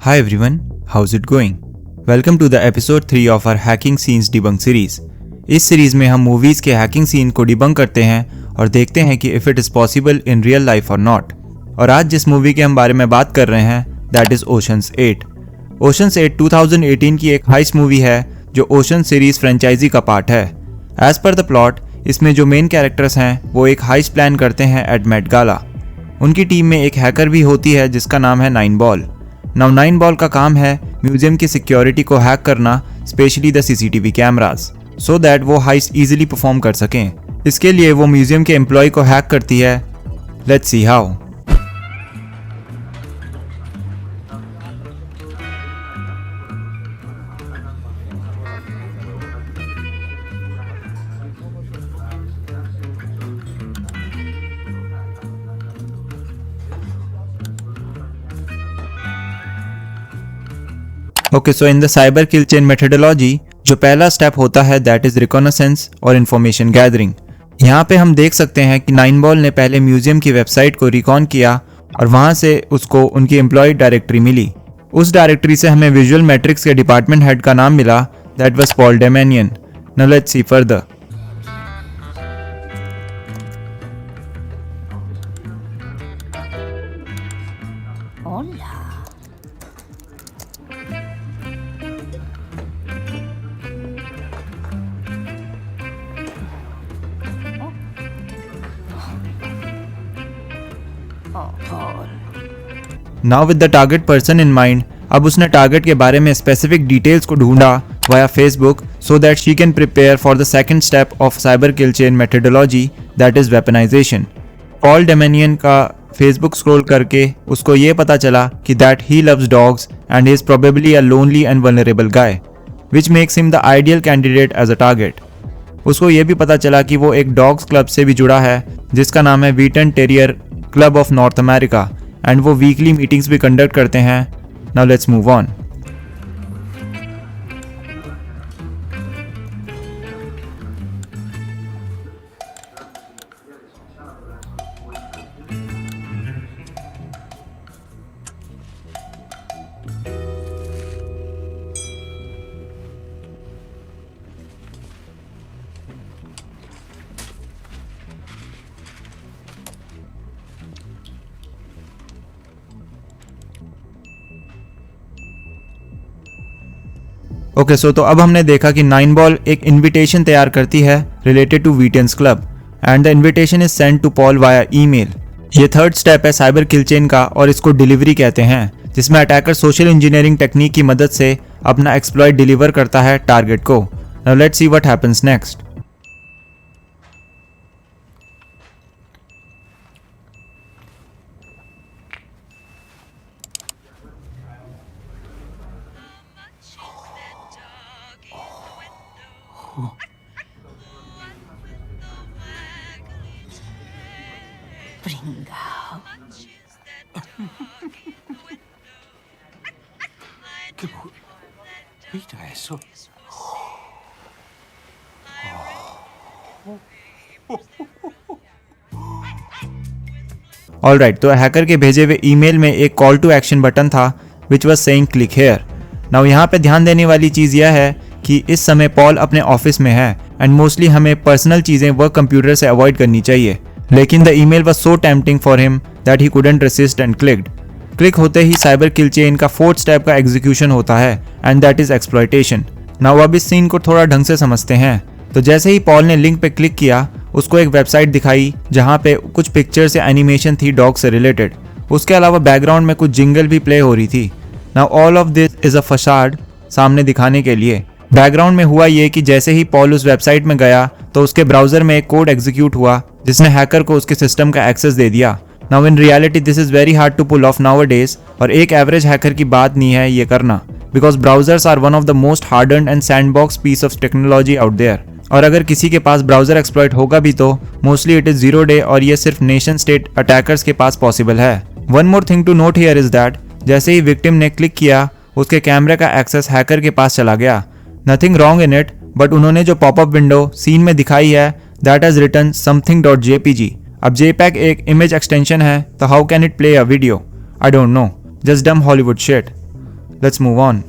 Hi everyone, how's it going? Welcome to the episode 3 of our Hacking Scenes Debunk series. इस series में हम movies के hacking scene को debunk करते हैं और देखते हैं कि if it is possible in real life और नॉट। और आज जिस मूवी के हम बारे में बात कर रहे हैं दैट इज ओशंस 8। ओशंस 8 2018 की एक हाइस्ट मूवी है जो ओशन सीरीज फ्रेंचाइजी का पार्ट है। एज पर द प्लॉट इसमें जो मेन कैरेक्टर्स हैं वो एक हाइस्ट प्लान करते हैं एट मेट गाला। उनकी टीम में एक हैकर भी होती है जिसका नाम है 9 बॉल। नाउ 9 बॉल का काम है म्यूजियम की सिक्योरिटी को हैक करना, specially the CCTV cameras, so that वो हाइस्ट इजीली परफॉर्म कर सकें। इसके लिए वो म्यूजियम के एम्प्लॉय को हैक करती है। Let's see how. Okay, so in the cyber kill chain methodology जो पहला स्टेप होता है दैट इज रिकॉनेसेंस और इन्फॉर्मेशन गैदरिंग। यहाँ पे हम देख सकते हैं कि 9 बॉल ने पहले म्यूजियम की वेबसाइट को रिकॉन किया और वहाँ से उसको उनकी एम्प्लॉय डायरेक्टरी मिली। उस डायरेक्टरी से हमें विजुअल मैट्रिक्स के डिपार्टमेंट हेड का नाम मिला that was Paul डेमेनियन। Now let's see further. Now with the target person in mind, अब उसने टारगेट के बारे में स्पेसिफिक डिटेल्स को ढूंढा via Facebook so that she can prepare for the second step of cyber kill chain methodology that is weaponisation. Paul डेमेनियन का Facebook scroll करके उसको ये पता चला कि that he loves dogs and is probably a lonely and vulnerable guy which makes him the ideal candidate as a target. उसको ये भी पता चला कि वो एक डॉग्स क्लब से भी जुड़ा है जिसका नाम है Wheaton terrier club of north America and वो वीकली मीटिंग्स भी कंडक्ट करते हैं। Now let's move on. Okay, सो तो अब हमने देखा कि 9 बॉल एक इनविटेशन तैयार करती है related to वीटेंस club and the invitation is send to Paul via email. ये थर्ड स्टेप है साइबर किल चेन का और इसको डिलीवरी कहते हैं, जिसमें अटैकर सोशल इंजीनियरिंग टेक्निक की मदद से अपना एक्सप्लॉइट डिलीवर करता है टारगेट को। Now let's see what happens next. Mira eso. Alright, तो हैकर के भेजे हुए ईमेल में एक कॉल टू एक्शन बटन था which was saying click here. Now यहाँ पे ध्यान देने वाली चीज़ यह है कि इस समय पॉल अपने ऑफिस में है एंड मोस्टली हमें पर्सनल चीज़ें वर्क कंप्यूटर से अवॉइड करनी चाहिए, लेकिन the email was so tempting for him that he couldn't resist and clicked. Click होते ही साइबर किल चेन का फोर्थ स्टेप का एग्जीक्यूशन होता है and that is exploitation. Now अब इस सीन को थोड़ा ढंग से समझते हैं। तो जैसे ही पॉल ने लिंक पे क्लिक किया उसको एक वेबसाइट दिखाई जहाँ पे कुछ पिक्चर्स या एनिमेशन थी डॉग से रिलेटेड। उसके अलावा बैकग्राउंड में कुछ जिंगल भी प्ले हो रही थी। Now all of this is a facade सामने दिखाने के लिए। बैकग्राउंड में हुआ ये कि जैसे ही पॉल उस वेबसाइट में गया तो उसके ब्राउजर में एक कोड एग्जीक्यूट हुआ जिसने हैकर को उसके सिस्टम का एक्सेस दे दिया। Now in reality this is very hard to pull off nowadays और एक एवरेज हैकर की बात नहीं है ये करना, because browsers are one of the most hardened and sandbox piece of technology out there। और अगर किसी के पास ब्राउजर एक्सप्लॉइट होगा भी तो मोस्टली इट इज 0 डे और ये सिर्फ नेशन स्टेट अटैकर्स के पास पॉसिबल है। One more thing to note here is that जैसे ही विक्टिम ने क्लिक किया उसके कैमरे का एक्सेस हैकर के पास चला गया। Nothing wrong in it, but उन्होंने जो पॉपअप विंडो सीन में दिखाई है दैट हैज रिटन something.jpg। अब JPEG एक इमेज एक्सटेंशन है तो how can it play a video? I don't know, just डम Hollywood shit. Let's move on.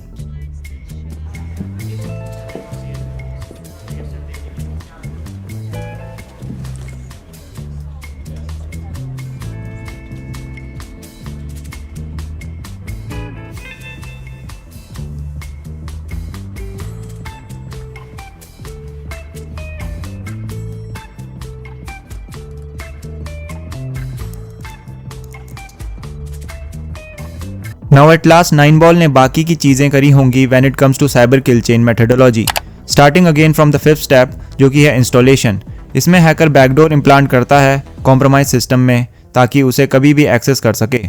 Now at last 9 ball ने बाकी की चीज़ें करी होंगी when it comes to cyber kill chain methodology. Starting again from the 5th step जो कि है इंस्टॉलेशन। इसमें हैकर बैकडोर इम्प्लांट करता है कॉम्प्रोमाइज सिस्टम में ताकि उसे कभी भी एक्सेस कर सके।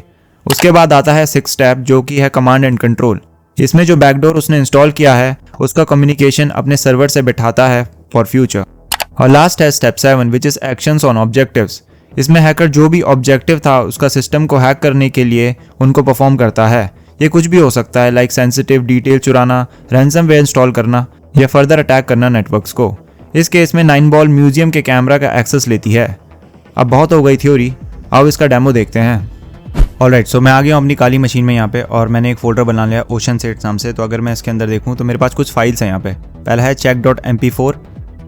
उसके बाद आता है 6th स्टेप जो कि है कमांड एंड कंट्रोल। इसमें जो बैकडोर उसने इंस्टॉल किया है उसका कम्युनिकेशन अपने सर्वर से बिठाता है फॉर फ्यूचर। और लास्ट है step 7 which is actions on objectives. इसमें हैकर जो भी ऑब्जेक्टिव था उसका सिस्टम को हैक करने के लिए उनको परफॉर्म करता है। ये कुछ भी हो सकता है लाइक सेंसिटिव डिटेल चुराना, रैंसमवेयर इंस्टॉल करना या फर्दर अटैक करना नेटवर्क्स को। इस केस में 9 बॉल म्यूजियम के कैमरा का एक्सेस लेती है। अब बहुत हो गई थ्योरी, आओ इसका डेमो देखते हैं। ऑलराइट, सो मैं आ गया हूँ अपनी काली मशीन में यहाँ पे और मैंने एक फोल्डर बना लिया ओशन सेट नाम से। तो अगर मैं इसके अंदर देखूँ तो मेरे पास कुछ फाइल्स हैं यहाँ पे। पहला है check.mp4,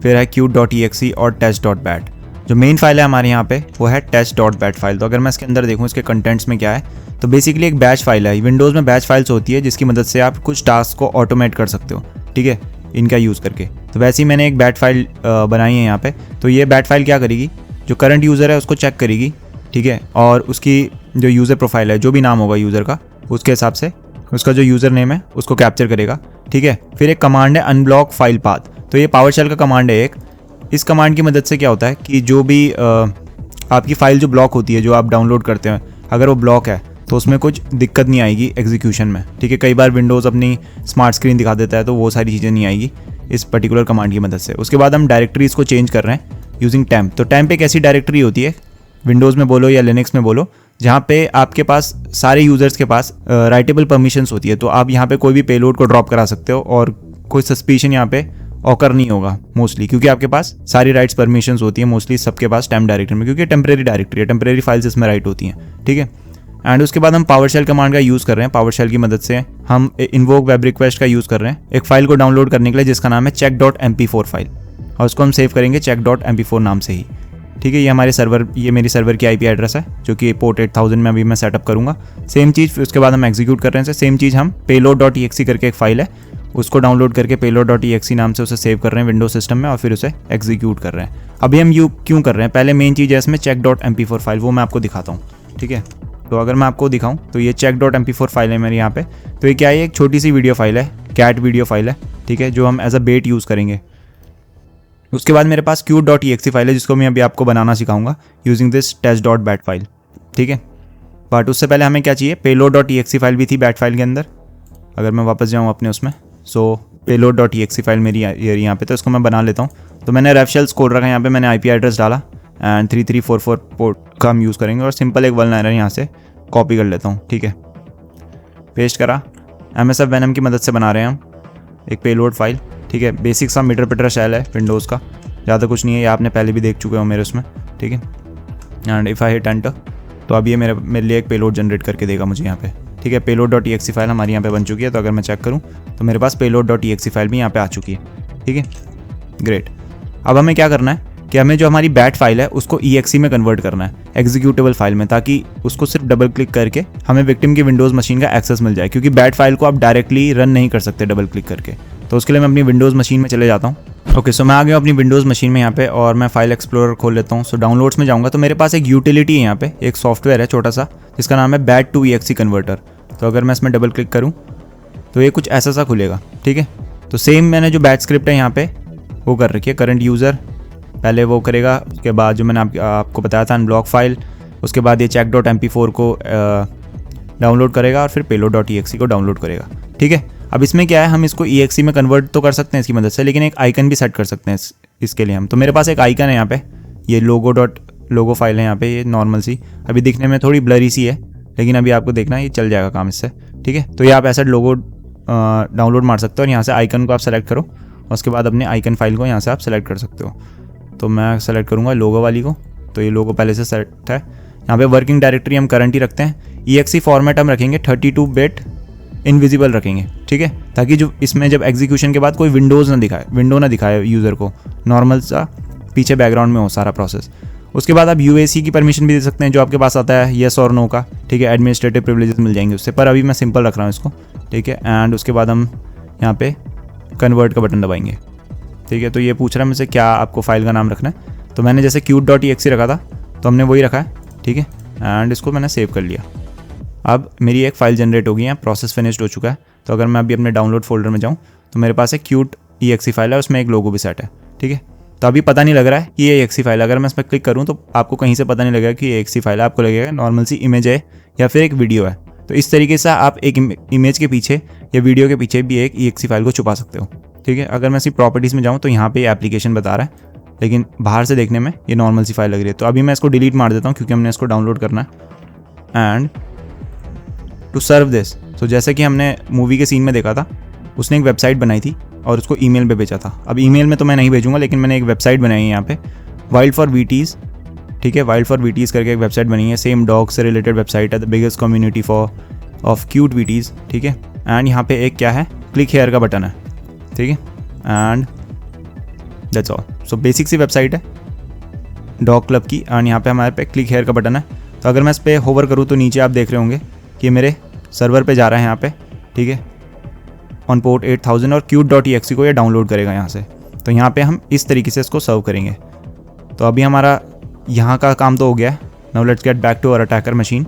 फिर है qt.exe और test.bat। जो मेन फाइल है हमारे यहाँ पे वो है test.bat फाइल। तो अगर मैं इसके अंदर देखूँ इसके कंटेंट्स में क्या है, तो बेसिकली एक बैच फाइल है। विंडोज़ में बैच फाइल्स होती है जिसकी मदद से आप कुछ टास्क को ऑटोमेट कर सकते हो, ठीक है, इनका यूज़ करके। तो वैसे ही मैंने एक बैच फाइल बनाई है यहाँ पे। तो ये बैच फाइल क्या करेगी, जो करंट यूज़र है उसको चेक करेगी, ठीक है, और उसकी जो यूज़र प्रोफाइल है, जो भी नाम होगा यूज़र का, उसके हिसाब से उसका जो यूज़र नेम है उसको कैप्चर करेगा, ठीक है। फिर एक कमांड है अनब्लॉक फाइल पाथ। तो ये पावरशेल का कमांड है एक। इस कमांड की मदद से क्या होता है कि जो भी आपकी फ़ाइल जो ब्लॉक होती है, जो आप डाउनलोड करते हैं, अगर वो ब्लॉक है तो उसमें कुछ दिक्कत नहीं आएगी एग्जीक्यूशन में, ठीक है। कई बार विंडोज़ अपनी स्मार्ट स्क्रीन दिखा देता है, तो वो सारी चीज़ें नहीं आएगी इस पर्टिकुलर कमांड की मदद से। उसके बाद हम डायरेक्टरीज़ को चेंज कर रहे हैं यूजिंग टेम्प। तो टेम्प एक ऐसी डायरेक्टरी होती है, विंडोज़ में बोलो या लिनक्स में बोलो, जहाँ पे आपके पास सारे यूज़र्स के पास राइटेबल परमिशंस होती है। तो आप यहाँ पे कोई भी पेलोड को ड्रॉप करा सकते हो और कोई सस्पिशन यहाँ पे ऑकर नहीं होगा मोस्टली, क्योंकि आपके पास सारी राइट्स परमिशंस होती है मोस्टली सबके पास टेम्प डायरेक्टरी में, क्योंकि टेम्परेरी डायरेक्टरी है, टेम्परेरी फाइल्स इसमें राइट होती हैं, ठीक है। एंड उसके बाद हम पावरशेल कमांड का यूज़ कर रहे हैं। पावरशेल की मदद से हम इन्वोक वेब रिक्वेस्ट का यूज़ कर रहे हैं एक फ़ाइल को डाउनलोड करने के लिए जिसका नाम है check.mp4 फाइल, और उसको हम सेव करेंगे check.mp4 नाम से ही, ठीक है। ये हमारे सर्वर, ये मेरी सर्वर की IP एड्रेस है जो कि पोर्ट 8000 में अभी मैं सेटअप करूँगा। सेम चीज़ उसके बाद हम एग्जीक्यूट कर रहे हैं। सेम चीज़ हम payload.exe करके एक फ़ाइल है उसको डाउनलोड करके payload.exe नाम से उसे सेव कर रहे हैं विंडोज सिस्टम में और फिर उसे एग्जीक्यूट कर रहे हैं। अभी हम क्यों कर रहे हैं, पहले मेन चीज़ है इसमें check.mp4 फाइल, वो मैं आपको दिखाता हूँ, ठीक है। तो अगर मैं आपको दिखाऊं तो ये check.mp4 फाइल है मेरे यहाँ पे। तो ये क्या है, एक छोटी सी वीडियो फाइल है, कैट वीडियो फाइल है, ठीक है, जो हम एज अ बेट यूज़ करेंगे। उसके बाद मेरे पास qt.exe फाइल है जिसको मैं अभी आपको बनाना सिखाऊंगा यूजिंग दिस test.bat फाइल, ठीक है। बट उससे पहले हमें क्या चाहिए, payload.exe फाइल भी थी बैट फाइल के अंदर। अगर मैं वापस जाऊँ अपने उसमें, सो payload.exe फाइल मेरी यहाँ पे, तो इसको मैं बना लेता हूँ। तो मैंने रेफशेल्स खोल रखा है, यहाँ पे मैंने IP एड्रेस डाला एंड 3344 पोर्ट का हम यूज़ करेंगे और सिंपल एक वल्नर यहाँ से कॉपी कर लेता हूँ, ठीक है, पेस्ट करा। MSF Venom की मदद से बना रहे हैं हम एक पेलोड फाइल, ठीक है। बेसिक सा मीटर पिटर शैल है विंडोज़ का, ज़्यादा कुछ नहीं है, ये आपने पहले भी देख चुके हो मेरे उसमें, ठीक है। And if I hit enter तो अब ये मेरे लिए एक पेलोड जनरेट करके देगा मुझे यहाँ पे, ठीक है। payload.exe फाइल हमारी यहाँ पे बन चुकी है। तो अगर मैं चेक करूँ तो मेरे पास payload.exe फाइल भी यहाँ पे आ चुकी है, ठीक है, ग्रेट। अब हमें क्या करना है कि हमें जो हमारी बैट फाइल है उसको exe में कन्वर्ट करना है, एग्जीक्यूटेबल फाइल में, ताकि उसको सिर्फ डबल क्लिक करके हमें विक्टिम की विंडोज़ मशीन का एक्सेस मिल जाए, क्योंकि बैट फाइल को आप डायरेक्टली रन नहीं कर सकते डबल क्लिक करके। तो उसके लिए मैं अपनी विंडोज़ मशीन में चले जाता हूँ। ओके, सो मैं आ गया अपनी विंडोज़ मशीन में यहाँ पे और मैं फाइल एक्सप्लोरर खोल लेता हूँ। सो डाउनलोड्स में जाऊँगा तो मेरे पास एक यूटिलिटी है यहाँ पे, एक सॉफ्टवेयर है छोटा सा जिसका नाम है bat2exe कन्वर्टर। तो अगर मैं इसमें डबल क्लिक करूँ तो ये कुछ ऐसा सा खुलेगा, ठीक है। तो सेम मैंने जो बैट स्क्रिप्ट है यहाँ पे वो कर रखी है, करंट यूज़र पहले वो करेगा, उसके बाद जो मैंने आपको बताया था अनब्लॉक फाइल, उसके बाद ये check.mp4 को डाउनलोड करेगा और फिर payload.exe को डाउनलोड करेगा, ठीक है। अब इसमें क्या है, हम इसको exe में कन्वर्ट तो कर सकते हैं इसकी मदद से, लेकिन एक आइकन भी सेट कर सकते हैं इसके लिए हम। तो मेरे पास एक आइकन है यहाँ पे, ये लोगो फाइल है यहाँ पे, ये नॉर्मल सी, अभी दिखने में थोड़ी ब्लरी सी है, लेकिन अभी आपको देखना है ये चल जाएगा काम इससे, ठीक है। तो ये आप ऐसा लोगो डाउनलोड मार सकते हो और यहाँ से आइकन को आप सेलेक्ट करो और उसके बाद अपने आइकन फाइल को यहाँ से आप सेलेक्ट कर सकते हो। तो मैं सेलेक्ट करूँगा लोगो वाली को, तो ये लोगो पहले से सेलेक्ट है। यहाँ पे वर्किंग डायरेक्टरी हम करंट ही रखते हैं। exe फॉर्मेट हम रखेंगे 32 बिट इनविजिबल रखेंगे, ठीक है, ताकि जो इसमें जब एग्जीक्यूशन के बाद कोई विंडो ना दिखाए यूज़र को, नॉर्मल सा पीछे बैकग्राउंड में हो सारा प्रोसेस। उसके बाद आप यूएसी की परमिशन भी दे सकते हैं जो आपके पास आता है, येस और नो का, ठीक है, एडमिनिस्ट्रेटिव प्रिविलेजेस मिल जाएंगे उससे, पर अभी मैं सिंपल रख रहा हूँ इसको, ठीक है। एंड उसके बाद हम यहाँ पे कन्वर्ट का बटन दबाएंगे, ठीक है। तो ये पूछ रहा है मुझसे क्या आपको फाइल का नाम रखना है, तो मैंने जैसे cute.exe रखा था तो हमने वही रखा है, ठीक है। एंड इसको मैंने सेव कर लिया। अब मेरी एक फ़ाइल जनरेट हो गई है, प्रोसेस फिनिश्ड हो चुका है। तो अगर मैं अभी अपने डाउनलोड फोल्डर में जाऊँ तो मेरे पास एक cute.exe फाइल है, उसमें एक लोगो भी सेट है, ठीक है। तो अभी पता नहीं लग रहा है कि ये exe फाइल, अगर मैं इस पर क्लिक करूँ तो आपको कहीं से पता नहीं लगेगा कि ये exe फाइल है, आपको लगेगा नॉर्मल सी इमेज है या फिर एक वीडियो है। तो इस तरीके से आप एक इमेज के पीछे या वीडियो के पीछे भी एक exe फाइल को छुपा सकते हो, ठीक है। अगर मैं सिर्फ प्रॉपर्टीज़ में जाऊँ तो यहाँ पे एप्लीकेशन बता रहा है, लेकिन बाहर से देखने में ये नॉर्मल सी फाइल लग रही है। तो अभी मैं इसको डिलीट मार देता हूँ क्योंकि हमने इसको डाउनलोड करना है। एंड टू सर्व दिस, तो जैसे कि हमने मूवी के सीन में देखा था, उसने एक वेबसाइट बनाई थी और उसको ईमेल पे भेजा था। अब ईमेल में तो मैं नहीं भेजूंगा, लेकिन मैंने एक वेबसाइट बनाई है यहाँ पे, वाइल्ड फॉर वीटीज़, ठीक है, वाइल्ड फॉर वीटीज़ करके एक वेबसाइट बनी है, सेम डॉग से रिलेटेड वेबसाइट है, the biggest community of cute वीटीज़, ठीक है। एंड यहाँ पे एक क्या है, क्लिक हेयर का बटन है, ठीक है। And that's all. So basic C website है डॉग क्लब की। एंड यहाँ पे हमारे पे क्लिक हेयर का बटन है। तो अगर मैं इस पर होवर करूँ तो नीचे आप देख रहे होंगे कि मेरे सर्वर पे जा रहा है यहाँ पे, ठीक है, ऑन पोर्ट 8000, और cute.exe को ये डाउनलोड करेगा यहाँ से। तो यहाँ पे हम इस तरीके से इसको सर्व करेंगे। तो अभी हमारा यहाँ का काम तो हो गया है। Now let's get back to our attacker machine.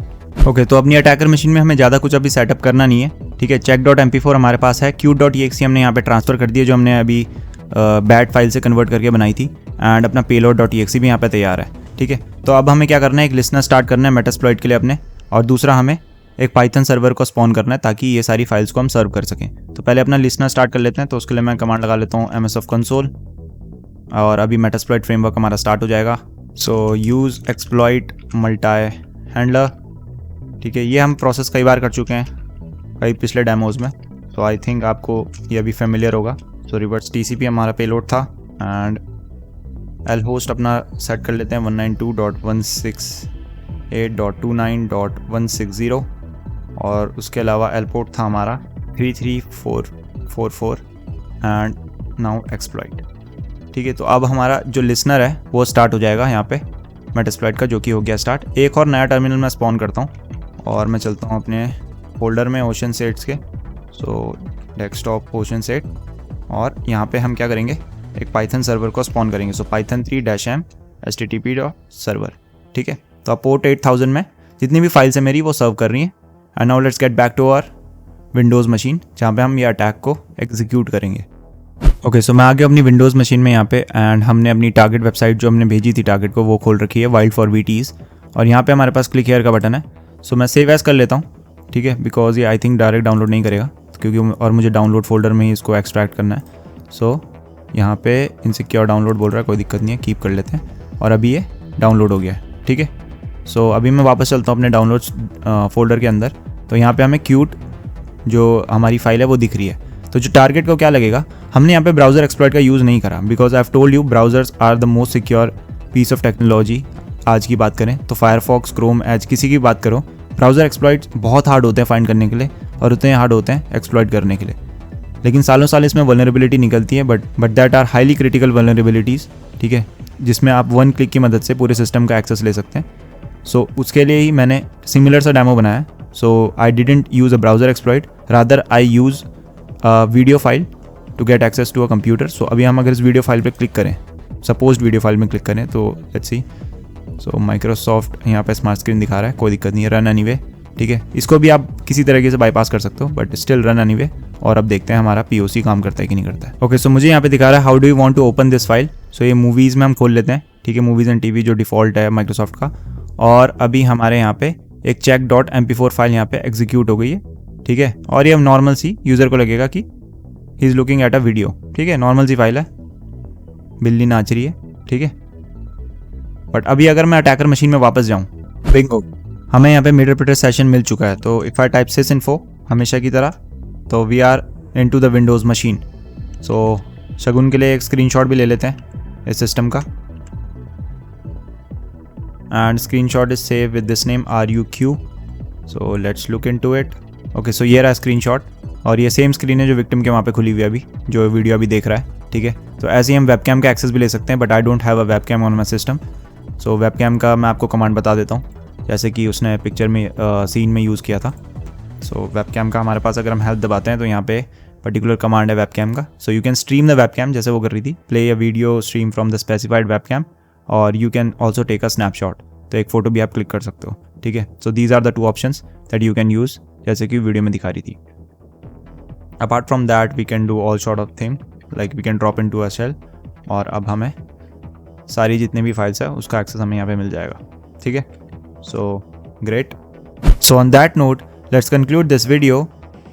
Okay, तो अपनी अटैकर मशीन में हमें ज़्यादा कुछ अभी सेटअप करना नहीं है, ठीक है। check.mp4 हमारे पास है, cute.exe हमने यहाँ पे ट्रांसफ़र कर दिया जो हमने अभी बैट फाइल से कन्वर्ट करके बनाई थी। एंड अपना payload.exe भी यहाँ पे तैयार है, ठीक है। तो अब हमें क्या करना है, एक लिसनर स्टार्ट करना है मेटास्प्लॉइट के लिए अपने, और दूसरा हमें एक पाइथन सर्वर को स्पॉन करना है ताकि ये सारी फाइल्स को हम सर्व कर सकें। तो पहले अपना लिसनर स्टार्ट कर लेते हैं। तो उसके लिए मैं कमांड लगा लेता हूँ ms console, और अभी मेटास्प्लॉइट फ्रेमवर्क हमारा स्टार्ट हो जाएगा। So use exploit multi handler, ठीक है। ये हम प्रोसेस कई बार कर चुके हैं कई पिछले डेमोज में, तो आई थिंक आपको ये अभी फेमिलियर होगा। सो रिवर्स TCP हमारा पेलोड था। एंड एल होस्ट अपना सेट कर लेते हैं 192.168.29.160, और उसके अलावा एल पोर्ट था हमारा 33444 एंड नाउ एक्सप्लॉइट, ठीक है। तो अब हमारा जो लिसनर है वो स्टार्ट हो जाएगा यहाँ पे मेटास्प्लॉइट का, जो कि हो गया स्टार्ट। एक और नया टर्मिनल मैं स्पॉन करता हूँ और मैं चलता हूँ अपने फोल्डर में ओशन सेट्स के, सो डेस्कटॉप ओशन सेट, और यहाँ पे हम क्या करेंगे, एक पाइथन सर्वर को स्पॉन करेंगे। सो python 3-m http.server, ठीक है। तो अब पोर्ट 8000 में जितनी भी फाइल्स है मेरी वो सर्व कर रही हैं। And now let's get back to our Windows machine जहाँ पे हम ये अटैक को एग्जीक्यूट करेंगे। ओके, सो मैं आ गया अपनी विंडोज़ मशीन में यहाँ पे। एंड हमने अपनी टारगेट वेबसाइट जो हमने भेजी थी टारगेट को वो खोल रखी है, वाइल्ड फॉर वीटीज़, और यहाँ पे हमारे पास क्लिक हेयर का बटन है। सो मैं सेव एज कर लेता हूँ, ठीक है, बिकॉज ये आई थिंक डायरेक्ट डाउनलोड नहीं करेगा क्योंकि और मुझे डाउनलोड फोल्डर में ही इसको एक्सट्रैक्ट करना है। सो यहाँ पे इनसिक्योर डाउनलोड बोल रहा है, कोई दिक्कत नहीं है, कीप कर लेते हैं। और अभी ये डाउनलोड हो गया है, ठीक है। सो अभी मैं वापस चलता हूँ अपने डाउनलोड फोल्डर के अंदर। तो यहाँ पे हमें क्यूट जो हमारी फाइल है वो दिख रही है। तो जो टारगेट को क्या लगेगा, हमने यहाँ पे ब्राउज़र एक्सप्लॉइट का यूज़ नहीं करा, because I have told you browsers are the most secure piece of technology. आज की बात करें तो फायरफॉक्स, क्रोम, एज, किसी की बात करो, ब्राउज़र एक्सप्लॉइट बहुत हार्ड होते हैं फाइंड करने के लिए और उतने हार्ड होते हैं एक्सप्लॉइट करने के लिए। लेकिन सालों साल इसमें वल्नरेबिलिटी निकलती है, but that are highly critical vulnerabilities, ठीक है, जिसमें आप वन क्लिक की मदद से पूरे सिस्टम का एक्सेस ले सकते हैं। सो उसके लिए ही मैंने सिमिलर सा डेमो बनाया है। सो I didn't use a browser exploit, rather I use video file to get access to a computer. सो अभी हम अगर इस वीडियो फाइल पे क्लिक करें, सपोज्ड वीडियो फाइल में क्लिक करें, तो लेट्स सी। सो माइक्रोसॉफ्ट यहाँ पे स्मार्ट स्क्रीन दिखा रहा है, कोई दिक्कत नहीं है, रन एनीवे, ठीक है। इसको भी आप किसी तरीके से बाईपास कर सकते हो, बट स्टिल रन एनीवे। और अब देखते हैं हमारा POC काम करता है कि नहीं करता है। ओके, सो मुझे यहाँ पे दिखा रहा है how do you want to open this file. सो ये मूवीज़ में हम खोल लेते हैं, ठीक है, मूवीज़ एंड TV जो डिफ़ॉल्ट है माइक्रोसॉफ्ट का। और अभी हमारे यहाँ पे एक check.mp4 फाइल यहाँ पे एग्जीक्यूट हो गई है, ठीक है। और ये नॉर्मल सी यूज़र को लगेगा कि he is looking at a video, ठीक है, नॉर्मल सी फाइल है, बिल्ली नाच रही है, ठीक है। बट अभी अगर मैं अटैकर मशीन में वापस जाऊँ, बिंगो, हमें यहाँ पे मीटरप्रेटर सेशन मिल चुका है। तो इफ़ आई टाइप sysinfo हमेशा की तरह, तो we are into the Windows machine. सो शगुन के लिए एक स्क्रीनशॉट भी ले लेते हैं इस सिस्टम का। And screenshot is save with this name RUQ। So let's look into it. Okay, सो ये रहा स्क्रीनशॉट और ये सेम स्क्रीन है जो विक्टिम के वहाँ पे खुली हुई है अभी, जो वीडियो अभी देख रहा है, ठीक है। तो ऐसे ही हम वेबकैम का एक्सेस भी ले सकते हैं, but I don't have a webcam on my system. So webcam का मैं आपको कमांड बता देता हूँ, जैसे कि उसने पिक्चर में सीन में यूज़ किया था। सो वेबकैम का हमारे पास अगर हम हेल्प दबाते हैं तो यहाँ पे पर्टिकुलर कमांड है वेबकैम का। So you can stream the webcam, जैसे वो कर रही थी, play a video stream from the specified webcam, और you can also take a snapshot, तो एक फ़ोटो भी आप क्लिक कर सकते हो, ठीक है। So these are the 2 options that you can use, जैसे कि वीडियो में दिखा रही थी। Apart from that we can do all sort of thing, like we can drop in to a shell, और अब हमें सारी जितने भी फाइल्स है उसका एक्सेस हमें यहाँ पे मिल जाएगा, ठीक है। So great. So on that note let's conclude this video.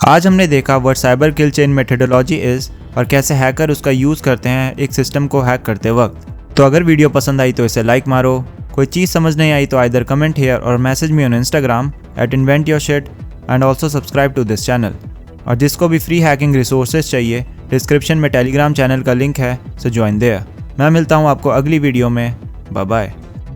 आज हमने देखा what cyber kill chain methodology is और कैसे हैकर उसका यूज़ करते हैं एक सिस्टम को हैक करते वक्त। तो अगर वीडियो पसंद आई तो इसे लाइक मारो, कोई चीज़ समझ नहीं आई तो आइदर कमेंट हियर और message me on Instagram @inventyourshit and also subscribe to this channel. और जिसको भी फ्री हैकिंग रिसोर्सेज चाहिए, डिस्क्रिप्शन में टेलीग्राम चैनल का लिंक है, सो ज्वाइन देयर। मैं मिलता हूँ आपको अगली वीडियो में। Bye bye.